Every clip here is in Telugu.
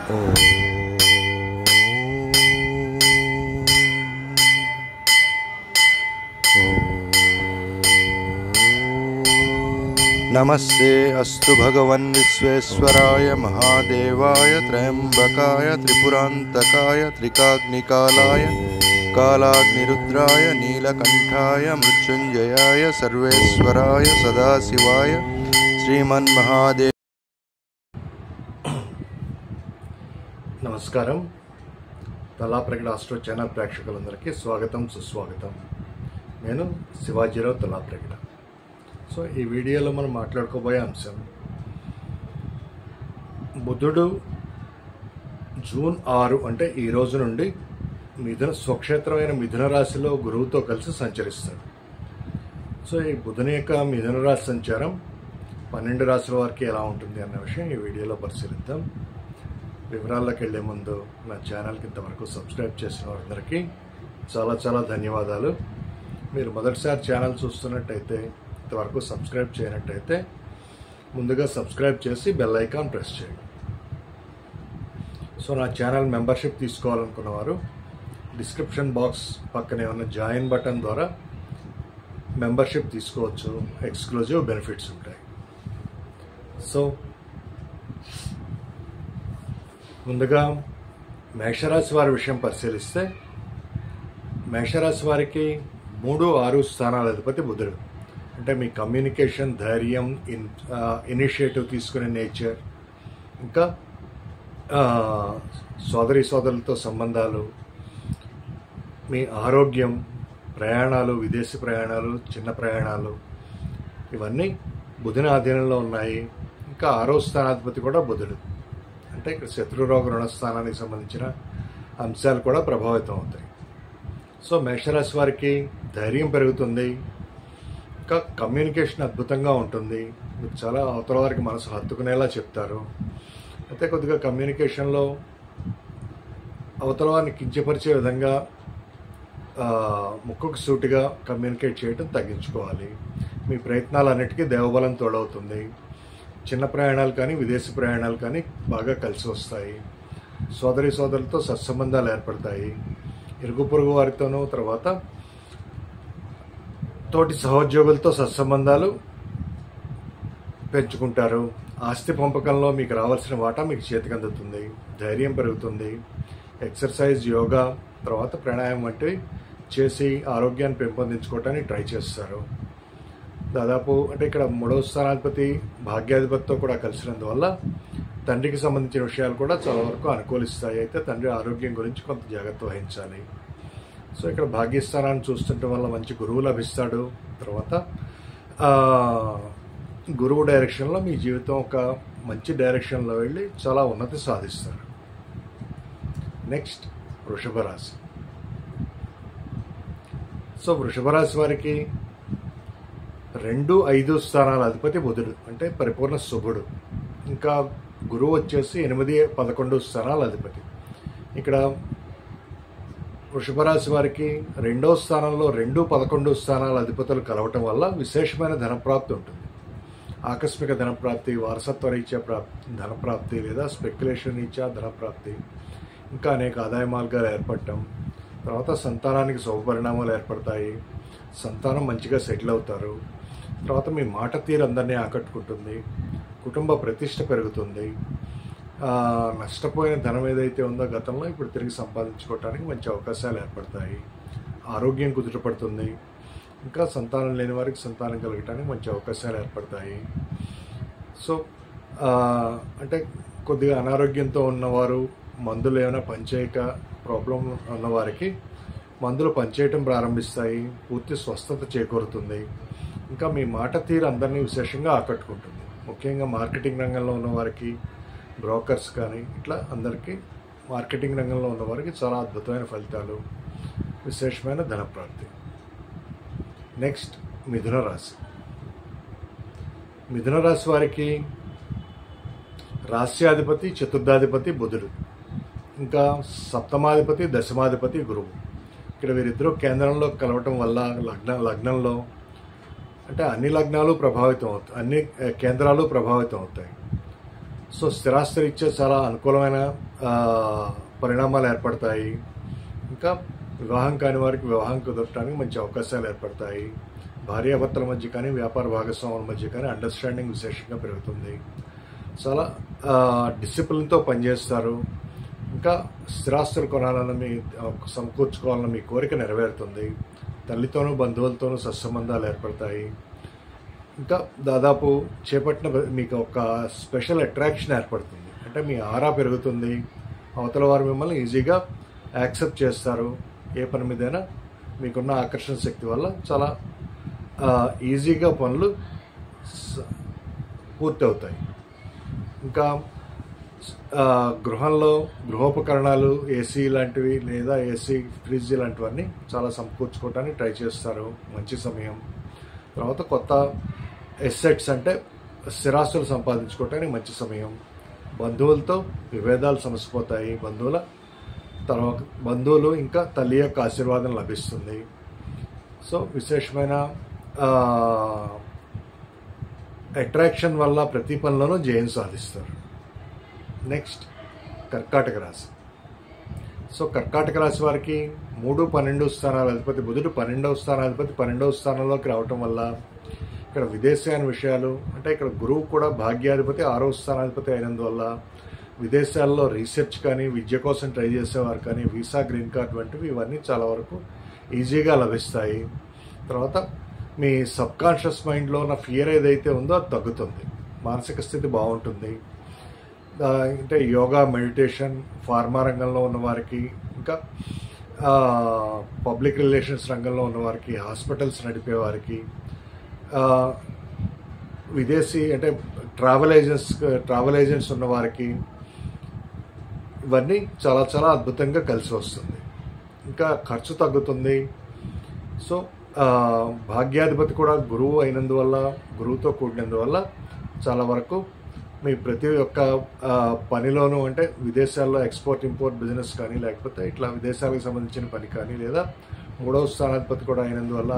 नमस्ते अस्तु भगवन् विश्वेश्वराय महादेवाय त्र्यंबकाय त्रिपुरांतकाय त्रिकाग्निकालाय कालाग्निरुद्राय नीलकंठाय मृत्युंजयाय सर्वेश्वराय सदाशिवाय श्रीमन्महादेव। నమస్కారం. తలాప్రగడ ఆస్ట్రో ఛానల్ ప్రేక్షకులందరికీ స్వాగతం, సుస్వాగతం. నేను శివాజీరావు తలాప్రగడ. సో ఈ వీడియోలో మనం మాట్లాడుకోబోయే అంశం, బుధుడు జూన్ 6 అంటే ఈ రోజు నుండి స్వక్షేత్రమైన మిథున రాశిలో గురువుతో కలిసి సంచరిస్తాడు. సో ఈ బుధుని యొక్క మిథున రాశి సంచారం 12 రాశుల వారికి ఎలా ఉంటుంది అన్న విషయం ఈ వీడియోలో పరిశీలిద్దాం. వివరాల్లోకి వెళ్లే ముందు నా ఛానల్కి ఇంతవరకు సబ్స్క్రైబ్ చేసిన వారందరికీ చాలా చాలా ధన్యవాదాలు. మీరు మొదటిసారి ఛానల్ చూస్తున్నట్టయితే, ఇంతవరకు సబ్స్క్రైబ్ చేయనట్టయితే ముందుగా సబ్స్క్రైబ్ చేసి బెల్ ఐకాన్ ప్రెస్ చేయండి. సో నా ఛానల్ మెంబర్షిప్ తీసుకోవాలనుకున్న వారు డిస్క్రిప్షన్ బాక్స్ పక్కనే ఉన్న జాయిన్ బటన్ ద్వారా మెంబర్షిప్ తీసుకోవచ్చు. ఎక్స్క్లూజివ్ బెనిఫిట్స్ ఉంటాయి. సో ముందుగా మేషరాశి వారి విషయం పరిశీలిస్తే, మేషరాశి వారికి 3, 6 స్థానాల అధిపతి బుధుడు. అంటే మీ కమ్యూనికేషన్, ధైర్యం, ఇనిషియేటివ్ తీసుకునే నేచర్, ఇంకా సోదరులతో సంబంధాలు, మీ ఆరోగ్యం, ప్రయాణాలు, విదేశీ ప్రయాణాలు, చిన్న ప్రయాణాలు, ఇవన్నీ బుధుని ఆధీనంలో ఉన్నాయి. ఇంకా 6వ స్థానాధిపతి కూడా బుధుడు. అంటే ఇక్కడ శత్రురోగ రుణస్థానానికి సంబంధించిన అంశాలు కూడా ప్రభావితం అవుతాయి. సో మేషరాశి వారికి ధైర్యం పెరుగుతుంది. ఇంకా కమ్యూనికేషన్ అద్భుతంగా ఉంటుంది. మీకు చాలా అవతల వారికి మనసు హత్తుకునేలా చెప్తారు. అయితే కొద్దిగా కమ్యూనికేషన్లో అవతల వారిని కించపరిచే విధంగా ముక్కుకు సూటిగా కమ్యూనికేట్ చేయడం తగ్గించుకోవాలి. మీ ప్రయత్నాలన్నిటికీ దేవబలం తోడవుతుంది. చిన్న ప్రయాణాలు కానీ, విదేశీ ప్రయాణాలు కానీ బాగా కలిసి వస్తాయి. సోదరులతో సత్సంబంధాలు ఏర్పడతాయి. ఇరుగు పొరుగు వారితోనూ, తర్వాత తోటి సహోద్యోగులతో సత్సంబంధాలు పెంచుకుంటారు. ఆస్తి పంపకంలో మీకు రావాల్సిన వాటా మీకు చేతికి అందుతుంది. ధైర్యం పెరుగుతుంది. ఎక్సర్సైజ్, యోగా, తర్వాత ప్రాణాయామం వంటివి చేసి ఆరోగ్యాన్ని పెంపొందించుకోవటానికి ట్రై చేస్తారు. దాదాపు అంటే ఇక్కడ 3వ స్థానాధిపతి భాగ్యాధిపతితో కూడా కలిసినందువల్ల తండ్రికి సంబంధించిన విషయాలు కూడా చాలా వరకు అనుకూలిస్తాయి. అయితే తండ్రి ఆరోగ్యం గురించి కొంత జాగ్రత్త వహించాలి. సో ఇక్కడ భాగ్యస్థానాన్ని చూస్తుండటం వల్ల మంచి గురువు లభిస్తాడు. తర్వాత గురువు డైరెక్షన్లో మీ జీవితం ఒక మంచి డైరెక్షన్లో వెళ్ళి చాలా ఉన్నతి సాధిస్తారు. నెక్స్ట్ వృషభ రాశి. సో వృషభ రాశి వారికి 2, 5 స్థానాల అధిపతి బుధుడు, అంటే పరిపూర్ణ శుభుడు. ఇంకా గురువు వచ్చేసి 8, 11 స్థానాల అధిపతి. ఇక్కడ వృషభ రాశి వారికి 2వ స్థానంలో 2, 11 స్థానాల అధిపతులు కలవటం వల్ల విశేషమైన ధనప్రాప్తి ఉంటుంది. ఆకస్మిక ధనప్రాప్తి, వారసత్వ రీత్యా ధనప్రాప్తి, లేదా స్పెక్యులేషన్ రీత్యా ధనప్రాప్తి, ఇంకా అనేక ఆదాయ మార్గాలు ఏర్పడటం, తర్వాత సంతానానికి శుభపరిణామాలు ఏర్పడతాయి. సంతానం మంచిగా సెటిల్ అవుతారు. తర్వాత మీ మాట తీరు అందరినీ ఆకట్టుకుంటుంది. కుటుంబ ప్రతిష్ట పెరుగుతుంది. నష్టపోయిన ధనం ఏదైతే ఉందో గతంలో, ఇప్పుడు తిరిగి సంపాదించుకోవడానికి మంచి అవకాశాలు ఏర్పడతాయి. ఆరోగ్యం కుదుటపడుతుంది. ఇంకా సంతానం లేని వారికి సంతానం కలగటానికి మంచి అవకాశాలు ఏర్పడతాయి. సో అంటే కొద్దిగా అనారోగ్యంతో ఉన్నవారు, మందులు ఏమైనా పనిచేయక ప్రాబ్లం ఉన్నవారికి మందులు పనిచేయటం ప్రారంభిస్తాయి. పూర్తి స్వస్థత చేకూరుతుంది. ఇంకా మీ మాట తీరు అందరినీ విశేషంగా ఆకట్టుకుంటుంది. ముఖ్యంగా మార్కెటింగ్ రంగంలో ఉన్నవారికి, బ్రోకర్స్ కానీ, ఇట్లా అందరికీ మార్కెటింగ్ రంగంలో ఉన్నవారికి చాలా అద్భుతమైన ఫలితాలు, విశేషమైన ధనప్రాప్తి. నెక్స్ట్ మిథున రాశి. మిథున రాశి వారికి రాశ్యాధిపతి, చతుర్థాధిపతి బుధుడు, ఇంకా సప్తమాధిపతి, దశమాధిపతి గురువు. ఇక్కడ వీరిద్దరూ కేంద్రంలో కలవటం వల్ల లగ్నంలో, అంటే అన్ని లగ్నాలు ప్రభావితం అవుతాయి, అన్ని కేంద్రాలు ప్రభావితం అవుతాయి. సో స్థిరాస్తి రీత్యా చాలా అనుకూలమైన పరిణామాలు ఏర్పడతాయి. ఇంకా వివాహం కాని వారికి వివాహం కుదరటానికి మంచి అవకాశాలు ఏర్పడతాయి. భార్యాభర్తల మధ్య కానీ వ్యాపార భాగస్వాముల మధ్య కానీ అండర్స్టాండింగ్ విశేషంగా పెరుగుతుంది. చాలా డిసిప్లిన్తో పనిచేస్తారు. ఇంకా స్థిరాస్తులు కొనాలన్న సమకూర్చుకోవాలన్న మీ కోరిక నెరవేరుతుంది. తల్లితోనూ బంధువులతోనూ సత్సంబంధాలు ఏర్పడతాయి. ఇంకా దాదాపు చేపట్టిన మీకు ఒక స్పెషల్ అట్రాక్షన్ ఏర్పడుతుంది. అంటే మీ ఆరా పెరుగుతుంది. అవతల వారు మిమ్మల్ని ఈజీగా యాక్సెప్ట్ చేస్తారు. ఏ పని మీదైనా మీకున్న ఆకర్షణ శక్తి వల్ల చాలా ఈజీగా పనులు పూర్తవుతాయి. ఇంకా గృహంలో గృహోపకరణాలు ఏసీ లాంటివి లేదా ఏసీ ఫ్రిడ్జ్ లాంటివన్నీ చాలా సమకూర్చుకోవడానికి ట్రై చేస్తారు. మంచి సమయం. తర్వాత కొత్త ఎసెట్స్ అంటే స్థిరాస్తులు సంపాదించుకోవటానికి మంచి సమయం. బంధువులతో విభేదాలు సమసిపోతాయి. బంధువులు ఇంకా తల్లి యొక్క ఆశీర్వాదం లభిస్తుంది. సో విశేషమైన అట్రాక్షన్ వల్ల ప్రతి పనిలోనూ జయం సాధిస్తారు. నెక్స్ట్ కర్కాటక రాశి. సో కర్కాటక రాశి వారికి 3, 12 స్థానాల అధిపతి బుధుడు 12వ స్థానాధిపతి 12వ స్థానంలోకి రావటం వల్ల ఇక్కడ విదేశీయాన విషయాలు అంటే ఇక్కడ గురువు కూడా భాగ్యాధిపతి 6వ స్థానాధిపతి అయినందువల్ల విదేశాల్లో రీసెర్చ్ కానీ విద్య కోసం ట్రై చేసేవారు కానీ వీసా గ్రీన్ కార్డ్ వంటివి ఇవన్నీ చాలా వరకు ఈజీగా లభిస్తాయి. తర్వాత మీ సబ్కాన్షియస్ మైండ్లో ఉన్న ఫియర్ ఏదైతే ఉందో అది తగ్గుతుంది. మానసిక స్థితి బాగుంటుంది. అంటే యోగా, మెడిటేషన్, ఫార్మా రంగంలో ఉన్నవారికి, ఇంకా పబ్లిక్ రిలేషన్స్ రంగంలో ఉన్నవారికి, హాస్పిటల్స్ నడిపేవారికి, విదేశీ అంటే ట్రావెల్ ఏజెంట్స్ ఉన్నవారికి ఇవన్నీ చాలా చాలా అద్భుతంగా కలిసి వస్తుంది. ఇంకా ఖర్చు తగ్గుతుంది. సో భాగ్యాధిపతి కూడా గురువు అయినందువల్ల, గురువుతో కూడినందువల్ల చాలా వరకు మీ ప్రతి ఒక్క పనిలోనూ అంటే విదేశాల్లో ఎక్స్పోర్ట్ ఇంపోర్ట్ బిజినెస్ కానీ లేకపోతే ఇట్లా విదేశాలకు సంబంధించిన పని కానీ లేదా 3వ స్థానాధిపతి కూడా అయినందువల్ల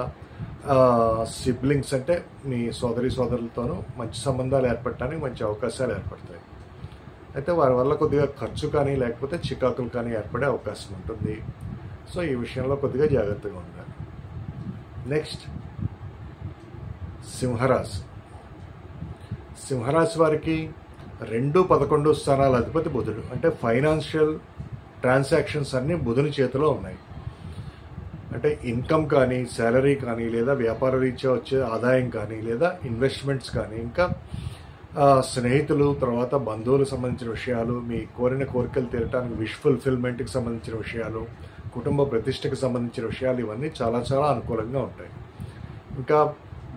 సిబ్లింగ్స్ అంటే మీ సోదరులతోనూ మంచి సంబంధాలు ఏర్పడటానికి మంచి అవకాశాలు ఏర్పడతాయి. అయితే వారి వల్ల కొద్దిగా ఖర్చు కానీ లేకపోతే చికాకులు కానీ ఏర్పడే అవకాశం ఉంటుంది. సో ఈ విషయంలో కొద్దిగా జాగ్రత్తగా ఉండాలి. నెక్స్ట్ సింహరాశి. సింహరాశి వారికి 2, 11 స్థానాల అధిపతి బుధుడు. అంటే ఫైనాన్షియల్ ట్రాన్సాక్షన్స్ అన్నీ బుధుని చేతిలో ఉన్నాయి. అంటే ఇన్కమ్ కానీ, శాలరీ కానీ, లేదా వ్యాపార రీత్యా వచ్చే ఆదాయం కానీ, లేదా ఇన్వెస్ట్మెంట్స్ కానీ, ఇంకా స్నేహితులు, తర్వాత బంధువులకు సంబంధించిన విషయాలు, మీ కోరిన కోరికలు తీరటానికి విష్ ఫుల్ఫిల్మెంట్కి సంబంధించిన విషయాలు, కుటుంబ ప్రతిష్టకు సంబంధించిన విషయాలు ఇవన్నీ చాలా చాలా అనుకూలంగా ఉంటాయి. ఇంకా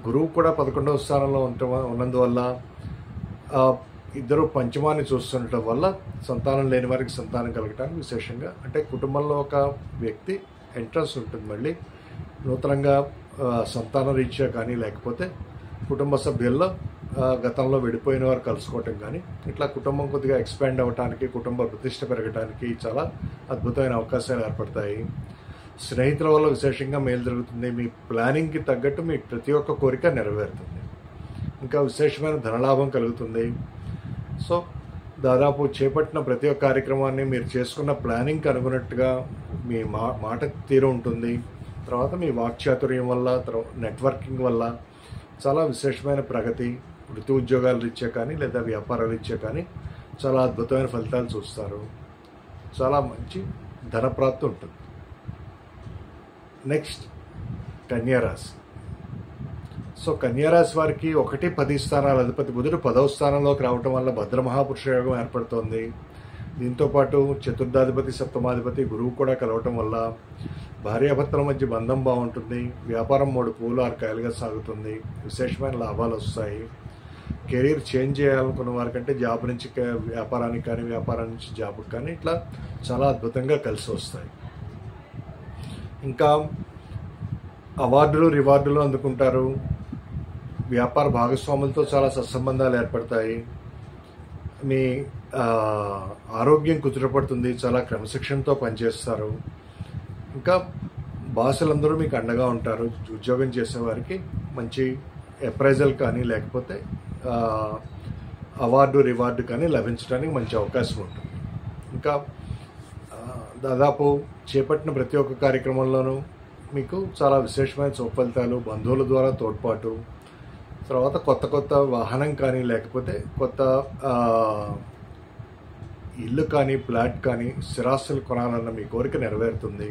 గురువు కూడా 11వ స్థానంలో ఉన్నందువల్ల ఇద్దరు పంచమాన్ని చూస్తుండటం వల్ల సంతానం లేని వారికి సంతానం కలగటానికి విశేషంగా అంటే కుటుంబంలో ఒక వ్యక్తి ఎంట్రన్స్ ఉంటుంది. మళ్ళీ నూతనంగా సంతాన రీత్యా కానీ లేకపోతే కుటుంబ సభ్యుల్లో గతంలో విడిపోయిన వారు కలుసుకోవటం కానీ ఇట్లా కుటుంబం కొద్దిగా ఎక్స్పాండ్ అవ్వటానికి, కుటుంబ ప్రతిష్ట పెరగడానికి చాలా అద్భుతమైన అవకాశాలు ఏర్పడతాయి. స్నేహితుల వల్ల విశేషంగా మేలు జరుగుతుంది. మీ ప్లానింగ్కి తగ్గట్టు మీ ప్రతి ఒక్క కోరిక నెరవేరుతుంది. ఇంకా విశేషమైన ధనలాభం కలుగుతుంది. సో దాదాపు చేపట్టిన ప్రతి ఒక్క కార్యక్రమాన్ని మీరు చేసుకున్న ప్లానింగ్కి అనుగుణట్టుగా మీ మాట తీరు ఉంటుంది. తర్వాత మీ వాక్చాతుర్యం వల్ల, నెట్వర్కింగ్ వల్ల చాలా విశేషమైన ప్రగతి, వృత్తి ఉద్యోగాల రీత్యా కానీ లేదా వ్యాపార రీత్యా కానీ చాలా అద్భుతమైన ఫలితాలు చూస్తారు. చాలా మంచి ధనప్రాప్తి ఉంటుంది. నెక్స్ట్ కన్యారాశి. సో కన్యారాశి వారికి 1, 10 స్థానాల అధిపతి బుధుడు 10వ స్థానంలోకి రావటం వల్ల భద్ర మహాపురుష యోగం ఏర్పడుతోంది. దీంతోపాటు చతుర్థాధిపతి, సప్తమాధిపతి గురువు కూడా కలవటం వల్ల భార్యాభర్తల మధ్య బంధం బాగుంటుంది. వ్యాపారం 3 పువ్వులు 6 కాయలుగా సాగుతుంది. విశేషమైన లాభాలు వస్తాయి. కెరీర్ చేంజ్ చేయాలనుకున్న వారికంటే జాబ్ నుంచి వ్యాపారానికి కానీ, వ్యాపారం నుంచి జాబ్కి కానీ ఇట్లా చాలా అద్భుతంగా కలిసి వస్తాయి. ఇంకా అవార్డులు, రివార్డులు అందుకుంటారు. వ్యాపార భాగస్వాములతో చాలా సత్సంబంధాలు ఏర్పడతాయి. మీ ఆరోగ్యం కుదుటపడుతుంది. చాలా క్రమశిక్షణతో పనిచేస్తారు. ఇంకా బాసులందరూ మీకు అండగా ఉంటారు. ఉద్యోగం చేసేవారికి మంచి అప్రైజల్ కానీ లేకపోతే అవార్డు రివార్డు కానీ లభించడానికి మంచి అవకాశం ఉంటుంది. ఇంకా దాదాపు చేపట్టిన ప్రతి ఒక్క కార్యక్రమంలోనూ మీకు చాలా విశేషమైన సుఫలితాలు, బంధువుల ద్వారా తోడ్పాటు, తర్వాత కొత్త కొత్త వాహనం కానీ లేకపోతే కొత్త ఇల్లు కానీ ఫ్లాట్ కానీ స్థిరాస్తులు కొనాలన్న మీ కోరిక నెరవేరుతుంది.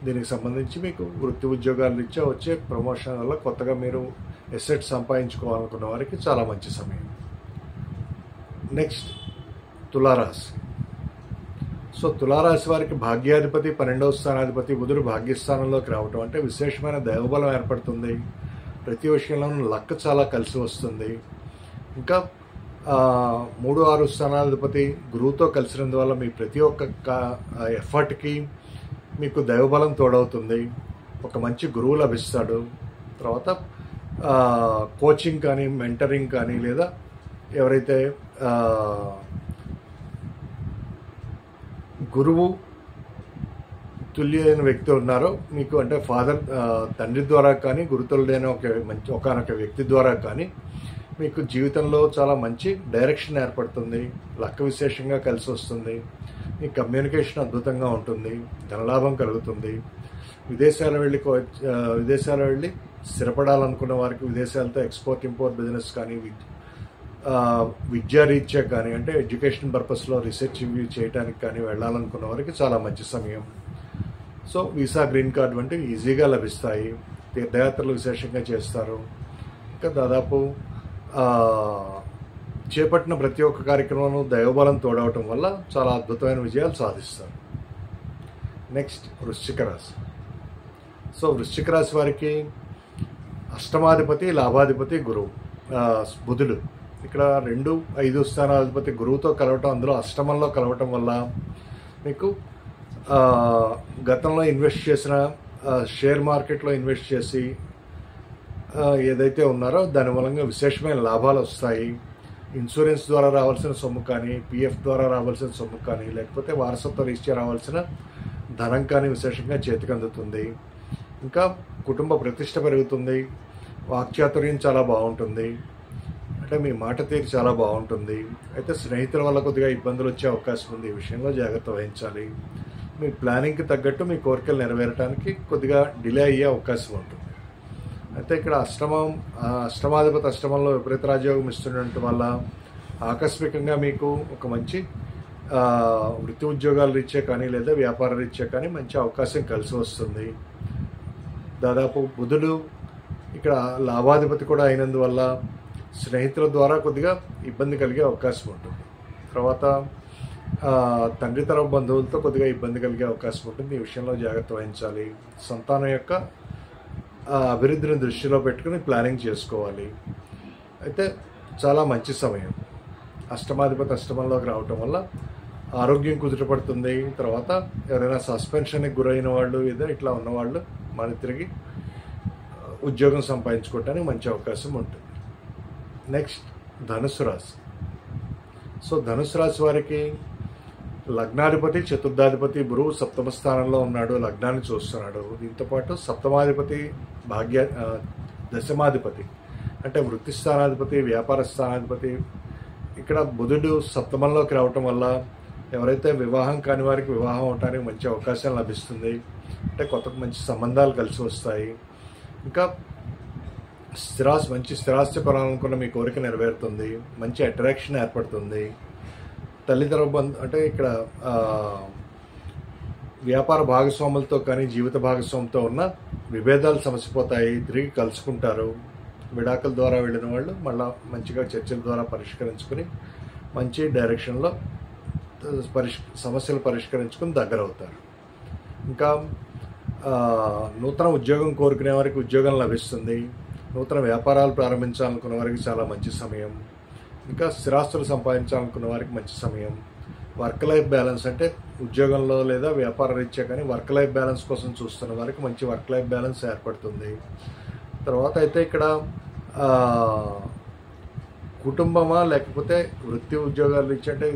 దీనికి సంబంధించి మీకు వృత్తి ఉద్యోగాల రీత్యా వచ్చే ప్రమోషన్ వల్ల కొత్తగా మీరు ఎసెట్ సంపాదించుకోవాలనుకున్న వారికి చాలా మంచి సమయం. నెక్స్ట్ తులారాశి. సో తులారాశి వారికి భాగ్యాధిపతి 12వ స్థానాధిపతి బుధుడు భాగ్యస్థానంలోకి రావటం అంటే విశేషమైన దైవబలం ఏర్పడుతుంది. ప్రతి విషయంలోనూ లక్ చాలా కలిసి వస్తుంది. ఇంకా 3, 6 స్థానాధిపతి గురువుతో కలిసినందువల్ల మీ ప్రతి ఒక్క ఎఫర్ట్కి మీకు దైవబలం తోడవుతుంది. ఒక మంచి గురువు లభిస్తాడు. తర్వాత కోచింగ్ కానీ మెంటరింగ్ కానీ లేదా ఎవరైతే గురువు తుల్యమైన వ్యక్తులు ఉన్నారో మీకు అంటే తండ్రి ద్వారా కానీ గురుతుల్యైన ఒకనొక వ్యక్తి ద్వారా కానీ మీకు జీవితంలో చాలా మంచి డైరెక్షన్ ఏర్పడుతుంది. లక్ విశేషంగా కలిసి వస్తుంది. మీ కమ్యూనికేషన్ అద్భుతంగా ఉంటుంది. ధనలాభం కలుగుతుంది. విదేశాలు వెళ్ళి స్థిరపడాలనుకున్న వారికి విదేశాలతో ఎక్స్పోర్ట్ ఇంపోర్ట్ బిజినెస్ కానీ విద్యారీత్యా కానీ అంటే ఎడ్యుకేషన్ పర్పస్లో రీసెర్చ్ చేయడానికి కానీ వెళ్ళాలనుకున్న వారికి చాలా మంచి సమయం. సో వీసా, గ్రీన్ కార్డ్ వంటివి ఈజీగా లభిస్తాయి. తీర్థయాత్రలు విశేషంగా చేస్తారు. ఇంకా దాదాపు చేపట్టిన ప్రతి ఒక్క కార్యక్రమంలో దైవబలం తోడవటం వల్ల చాలా అద్భుతమైన విజయాలు సాధిస్తారు. నెక్స్ట్ వృశ్చిక రాశి. సో వృశ్చిక రాశి వారికి అష్టమాధిపతి లాభాధిపతి బుధుడు ఇక్కడ 2, 5 స్థానాధిపతి గురువుతో కలవటం, అందులో అష్టమంలో కలవటం వల్ల మీకు గతంలో ఇన్వెస్ట్ చేసిన షేర్ మార్కెట్లో ఇన్వెస్ట్ చేసి ఏదైతే ఉన్నారో దాని మూలంగా విశేషమైన లాభాలు వస్తాయి. ఇన్సూరెన్స్ ద్వారా రావాల్సిన సొమ్ము కానీ పిఎఫ్ ద్వారా రావాల్సిన సొమ్ము కానీ లేకపోతే వారసత్వ రీత్యా రావాల్సిన ధనం కానీ విశేషంగా చేతికి అందుతుంది. ఇంకా కుటుంబ ప్రతిష్ట పెరుగుతుంది. వాక్చాతుర్యం చాలా బాగుంటుంది. అంటే మీ మాట తీరు చాలా బాగుంటుంది. అయితే స్నేహితుల వల్ల కొద్దిగా ఇబ్బందులు వచ్చే అవకాశం ఉంది. ఈ విషయంలో జాగ్రత్త వహించాలి. మీ ప్లానింగ్కి తగ్గట్టు మీ కోరికలు నెరవేరడానికి కొద్దిగా డిలే అయ్యే అవకాశం ఉంటుంది. అయితే ఇక్కడ అష్టమాధిపతి అష్టమంలో విపరీత రాజయోగం ఇస్తున్నట్టు వల్ల ఆకస్మికంగా మీకు ఒక మంచి వృత్తి ఉద్యోగాల రీత్యా కానీ లేదా వ్యాపార రీత్యా కానీ మంచి అవకాశం కలిసి వస్తుంది. దాదాపు బుధుడు ఇక్కడ లాభాధిపతి కూడా అయినందువల్ల స్నేహితుల ద్వారా కొద్దిగా ఇబ్బంది కలిగే అవకాశం ఉంటుంది. తర్వాత తండ్రి తరపు బంధువులతో కొద్దిగా ఇబ్బంది కలిగే అవకాశం ఉంటుంది. ఈ విషయంలో జాగ్రత్త వహించాలి. సంతానం యొక్క అభివృద్ధిని దృష్టిలో పెట్టుకుని ప్లానింగ్ చేసుకోవాలి. అయితే చాలా మంచి సమయం. అష్టమాధిపతి అష్టమంలోకి రావటం వల్ల ఆరోగ్యం కుదుటపడుతుంది. తర్వాత ఎవరైనా సస్పెన్షన్కి గురైన వాళ్ళు ఏదో ఇట్లా ఉన్నవాళ్ళు మళ్ళీ తిరిగి ఉద్యోగం సంపాదించుకోవడానికి మంచి అవకాశం ఉంటుంది. నెక్స్ట్ ధనుసు రాశి. సో ధనుసు రాశి వారికి లగ్నాధిపతి చతుర్థాధిపతి గురువు 7వ స్థానంలో ఉన్నాడు, లగ్నాన్ని చూస్తున్నాడు. దీంతోపాటు సప్తమాధిపతి దశమాధిపతి అంటే వృత్తి స్థానాధిపతి వ్యాపార స్థానాధిపతి ఇక్కడ బుధుడు 7మంలోకి రావటం వల్ల ఎవరైతే వివాహం కాని వారికి వివాహం అవడానికి మంచి అవకాశం లభిస్తుంది. అంటే మంచి సంబంధాలు కలిసి వస్తాయి. ఇంకా మంచి స్థిరాస్తి కొనాలనుకున్న మీ కోరిక నెరవేరుతుంది. మంచి అట్రాక్షన్ ఏర్పడుతుంది. తల్లిదండ్రుల అంటే ఇక్కడ వ్యాపార భాగస్వాములతో కానీ జీవిత భాగస్వామితో ఉన్న విభేదాలు సమసిపోతాయి. తిరిగి కలుసుకుంటారు. విడాకుల ద్వారా వెళ్ళిన వాళ్ళు మళ్ళీ మంచిగా చర్చల ద్వారా పరిష్కరించుకుని మంచి డైరెక్షన్లో సమస్యలు పరిష్కరించుకుని దగ్గర అవుతారు. ఇంకా నూతన ఉద్యోగం కోరుకునే వారికి ఉద్యోగం లభిస్తుంది. నూతన వ్యాపారాలు ప్రారంభించాలనుకున్న వారికి చాలా మంచి సమయం. ఇంకా స్థిరాస్తులు సంపాదించాలనుకున్న వారికి మంచి సమయం. వర్క్ లైఫ్ బ్యాలెన్స్ అంటే ఉద్యోగంలో లేదా వ్యాపార రీత్యా కానీ వర్క్ లైఫ్ బ్యాలెన్స్ కోసం చూస్తున్న వారికి మంచి వర్క్ లైఫ్ బ్యాలెన్స్ ఏర్పడుతుంది. తర్వాత అయితే ఇక్కడ కుటుంబమా లేకపోతే వృత్తి ఉద్యోగాల రీత్యా అంటే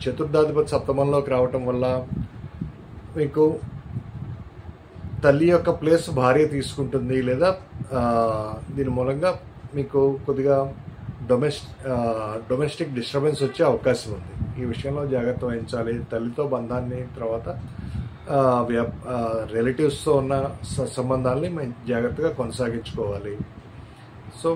చతుర్థాధిపతి 7మంలోకి రావటం వల్ల మీకు తల్లి యొక్క ప్లేస్ భార్య తీసుకుంటుంది. లేదా దీని మూలంగా మీకు కొద్దిగా డొమెస్టిక్ డిస్టర్బెన్స్ వచ్చే అవకాశం ఉంది. ఈ విషయంలో జాగ్రత్త వహించాలి. తల్లితో బంధాన్ని, తర్వాత రిలేటివ్స్తో ఉన్న సంబంధాలని జాగ్రత్తగా కొనసాగించుకోవాలి. సో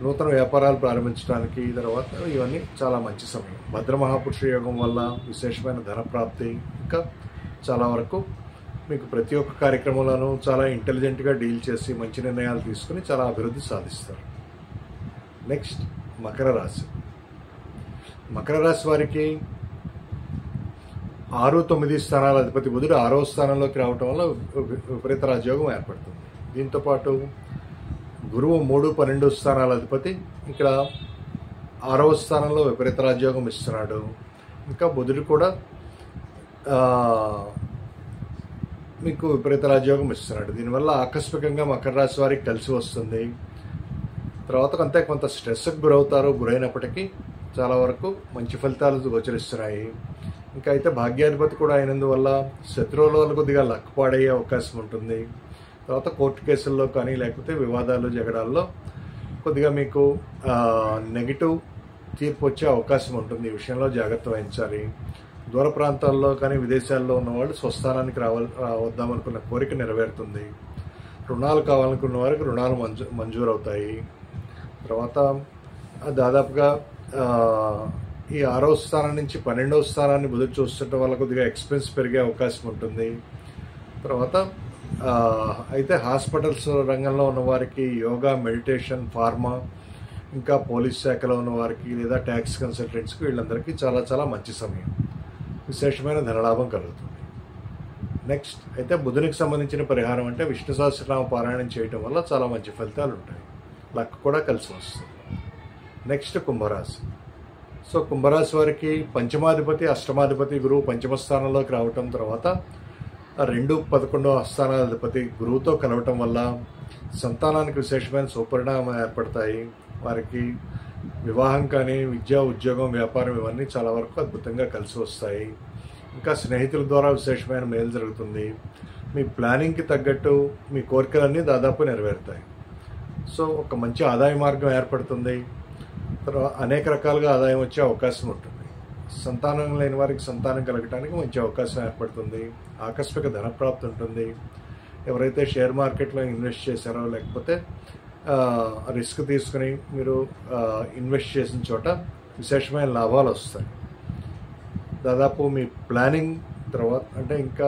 నూతన వ్యాపారాలు ప్రారంభించడానికి తర్వాత ఇవన్నీ చాలా మంచి సమయం. భద్రమహాపురుష యోగం వల్ల విశేషమైన ధన ప్రాప్తి, ఇంకా చాలా వరకు మీకు ప్రతి ఒక్క కార్యక్రమంలోనూ చాలా ఇంటెలిజెంట్గా డీల్ చేసి మంచి నిర్ణయాలు తీసుకుని చాలా అభివృద్ధి సాధిస్తారు. నెక్స్ట్ మకర రాశి. మకర రాశి వారికి 6, 9 స్థానాల అధిపతి బుధుడు 6వ స్థానంలోకి రావటం వల్ల విపరీత రాజయోగం ఏర్పడుతుంది. దీంతోపాటు గురువు 3, 12 స్థానాల అధిపతి ఇక్కడ 6వ స్థానంలో విపరీత రాజయోగం ఇస్తున్నాడు. ఇంకా బుధుడు కూడా మీకు విపరీత రాజయోగం ఇస్తున్నాడు. దీనివల్ల ఆకస్మికంగా మకర రాశి వారికి కలిసి వస్తుంది. తర్వాత కొంత స్ట్రెస్కి గురైనప్పటికీ చాలా వరకు మంచి ఫలితాలు గోచరిస్తున్నాయి. ఇంకా అయితే భాగ్యాధిపతి కూడా అయినందువల్ల శత్రువుల వల్ల కొద్దిగా లక్ పాడయ్యే అవకాశం ఉంటుంది. తర్వాత కోర్టు కేసుల్లో కానీ లేకపోతే వివాదాలు జగడాల్లో కొద్దిగా మీకు నెగిటివ్ తీర్పు వచ్చే అవకాశం ఉంటుంది. ఈ విషయంలో జాగ్రత్త వహించాలి. దూర ప్రాంతాల్లో కానీ విదేశాల్లో ఉన్నవాళ్ళు స్వస్థానానికి వద్దామనుకున్న కోరిక నెరవేరుతుంది. రుణాలు కావాలనుకున్న వారికి రుణాలు మంజూరు అవుతాయి. తర్వాత దాదాపుగా ఈ 6వ స్థానం నుంచి 12వ స్థానాన్ని బుధుడు చూస్తుండటం వల్ల కొద్దిగా ఎక్స్పెన్స్ పెరిగే అవకాశం ఉంటుంది. తర్వాత అయితే హాస్పిటల్స్ రంగంలో ఉన్నవారికి, యోగా, మెడిటేషన్, ఫార్మా, ఇంకా పోలీస్ శాఖలో ఉన్నవారికి లేదా ట్యాక్స్ కన్సల్టెంట్స్కి వీళ్ళందరికీ చాలా చాలా మంచి సమయం. విశేషమైన ధనలాభం కలుగుతుంది. నెక్స్ట్ అయితే బుధునికి సంబంధించిన పరిహారం అంటే విష్ణు సహస్రనామ పారాయణం చేయటం వల్ల చాలా మంచి ఫలితాలు ఉంటాయి. లక్ కూడా కలిసి వస్తుంది. నెక్స్ట్ కుంభరాశి. సో కుంభరాశి వారికి పంచమాధిపతి, అష్టమాధిపతి గురువు పంచమ స్థానంలోకి రావటం, తర్వాత 2, 11వ స్థానాధిపతి గురువుతో కలవటం వల్ల సంతానానికి విశేషమైన సుపరిణామాలు ఏర్పడతాయి. వారికి వివాహం కానీ, విద్య, ఉద్యోగం, వ్యాపారం ఇవన్నీ చాలా వరకు అద్భుతంగా కలిసి వస్తాయి. ఇంకా స్నేహితుల ద్వారా విశేషమైన మేలు జరుగుతుంది. మీ ప్లానింగ్కి తగ్గట్టు మీ కోరికలన్నీ దాదాపు నెరవేరుతాయి. సో ఒక మంచి ఆదాయ మార్గం ఏర్పడుతుంది. తర్వాత అనేక రకాలుగా ఆదాయం వచ్చే అవకాశం ఉంటుంది. సంతానం లేని వారికి సంతానం కలగటానికి మంచి అవకాశం ఏర్పడుతుంది. ఆకస్మిక ధనప్రాప్తి ఉంటుంది. ఎవరైతే షేర్ మార్కెట్లో ఇన్వెస్ట్ చేశారో లేకపోతే రిస్క్ తీసుకుని మీరు ఇన్వెస్ట్ చేసిన చోట విశేషమైన లాభాలు వస్తాయి. దాదాపు మీ ప్లానింగ్ తర్వాత అంటే ఇంకా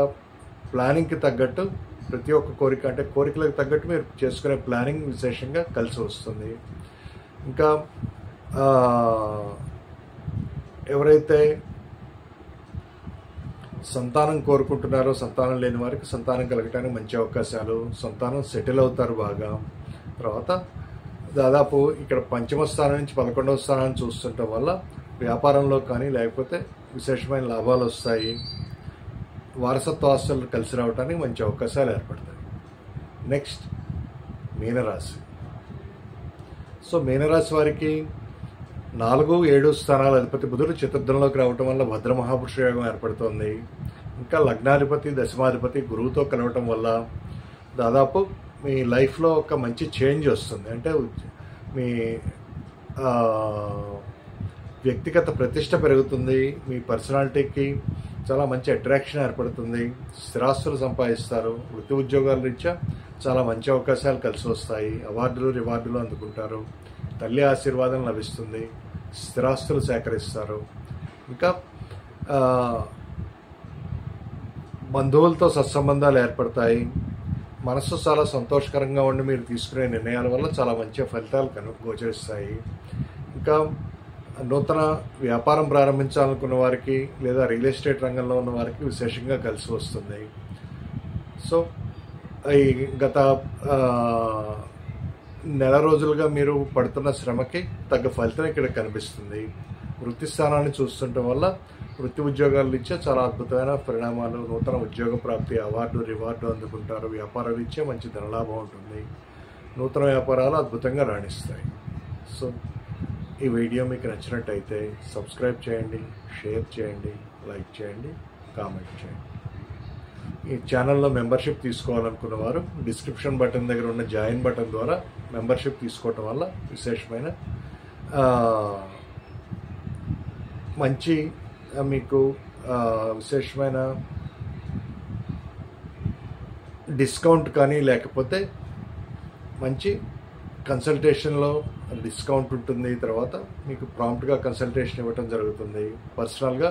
ప్లానింగ్కి తగ్గట్టు ప్రతి ఒక్క కోరిక అంటే కోరికలకు తగ్గట్టు మీరు చేసుకునే ప్లానింగ్ విశేషంగా కలిసి వస్తుంది. ఇంకా ఎవరైతే సంతానం కోరుకుంటున్నారో సంతానం లేని వారికి సంతానం కలగటానికి మంచి అవకాశాలు, సంతానం సెటిల్ అవుతారు బాగా. తర్వాత దాదాపు ఇక్కడ పంచమ స్థానం నుంచి 11వ స్థానాన్ని చూస్తుండటం వల్ల వ్యాపారంలో కానీ లేకపోతే విశేషమైన లాభాలు వస్తాయి. వారసత్వ ఆస్తులు కలిసి రావడానికి మంచి అవకాశాలు ఏర్పడతాయి. నెక్స్ట్ మీనరాశి. సో మీనరాశి వారికి 4, 7 స్థానాల అధిపతి బుధుడు చతుర్థంలోకి రావటం వల్ల భద్ర మహాపురుష యోగం ఏర్పడుతుంది. ఇంకా లగ్నాధిపతి, దశమాధిపతి గురువుతో కలవటం వల్ల దాదాపు మీ లైఫ్లో ఒక మంచి చేంజ్ వస్తుంది. అంటే మీ వ్యక్తిగత ప్రతిష్ట పెరుగుతుంది. మీ పర్సనాలిటీకి చాలా మంచి అట్రాక్షన్ ఏర్పడుతుంది. స్థిరాస్తులు సంపాదిస్తారు. వృత్తి ఉద్యోగాల రీత్యా చాలా మంచి అవకాశాలు కలిసి వస్తాయి. అవార్డులు, రివార్డులు అందుకుంటారు. తల్లి ఆశీర్వాదం లభిస్తుంది. స్థిరాస్తులు సేకరిస్తారు. ఇంకా బంధువులతో సత్సంబంధాలు ఏర్పడతాయి. మనసు చాలా సంతోషకరంగా ఉండి మీరు తీసుకునే నిర్ణయాల వల్ల చాలా మంచి ఫలితాలు గోచరిస్తాయి. ఇంకా నూతన వ్యాపారం ప్రారంభించాలనుకున్న వారికి లేదా రియల్ ఎస్టేట్ రంగంలో ఉన్న వారికి విశేషంగా కలిసి వస్తుంది. సో ఈ గత నెల రోజులుగా మీరు పడుతున్న శ్రమకి తగ్గ ఫలితం ఇక్కడ కనిపిస్తుంది. వృత్తి స్థానాన్ని చూస్తుండటం వల్ల వృత్తి ఉద్యోగాల రీత్యా చాలా అద్భుతమైన పరిణామాలు, నూతన ఉద్యోగ ప్రాప్తి, అవార్డు, రివార్డు అందుకుంటారు. వ్యాపార రీత్యా మంచి ధనలాభం ఉంటుంది. నూతన వ్యాపారాలు అద్భుతంగా రాణిస్తాయి. సో ఈ వీడియో మీకు నచ్చినట్టయితే సబ్స్క్రైబ్ చేయండి, షేర్ చేయండి, లైక్ చేయండి, కామెంట్ చేయండి. ఈ ఛానల్లో మెంబర్షిప్ తీసుకోవాలనుకున్న వారు డిస్క్రిప్షన్ బటన్ దగ్గర ఉన్న జాయిన్ బటన్ ద్వారా మెంబర్షిప్ తీసుకోవటం వల్ల విశేషమైన మంచి మీకు విశేషమైన డిస్కౌంట్ కానీ లేకపోతే మంచి కన్సల్టేషన్లో డిస్కౌంట్ ఉంటుంది. తర్వాత మీకు ప్రాంప్ట్గా కన్సల్టేషన్ ఇవ్వటం జరుగుతుంది. పర్సనల్గా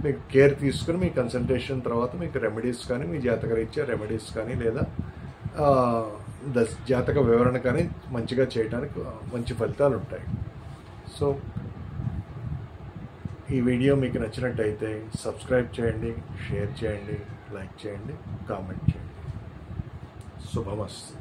మీకు కేర్ తీసుకుని మీ కన్సల్టేషన్ తర్వాత మీకు రెమెడీస్ కానీ మీ జాతకరీత్యా రెమెడీస్ కానీ లేదా జాతక వివరణ కానీ మంచిగా చేయడానికి మంచి ఫలితాలు ఉంటాయి. సో ఈ వీడియో మీకు నచ్చినట్టయితే సబ్స్క్రైబ్ చేయండి, షేర్ చేయండి, లైక్ చేయండి, కామెంట్ చేయండి. శుభమస్తు.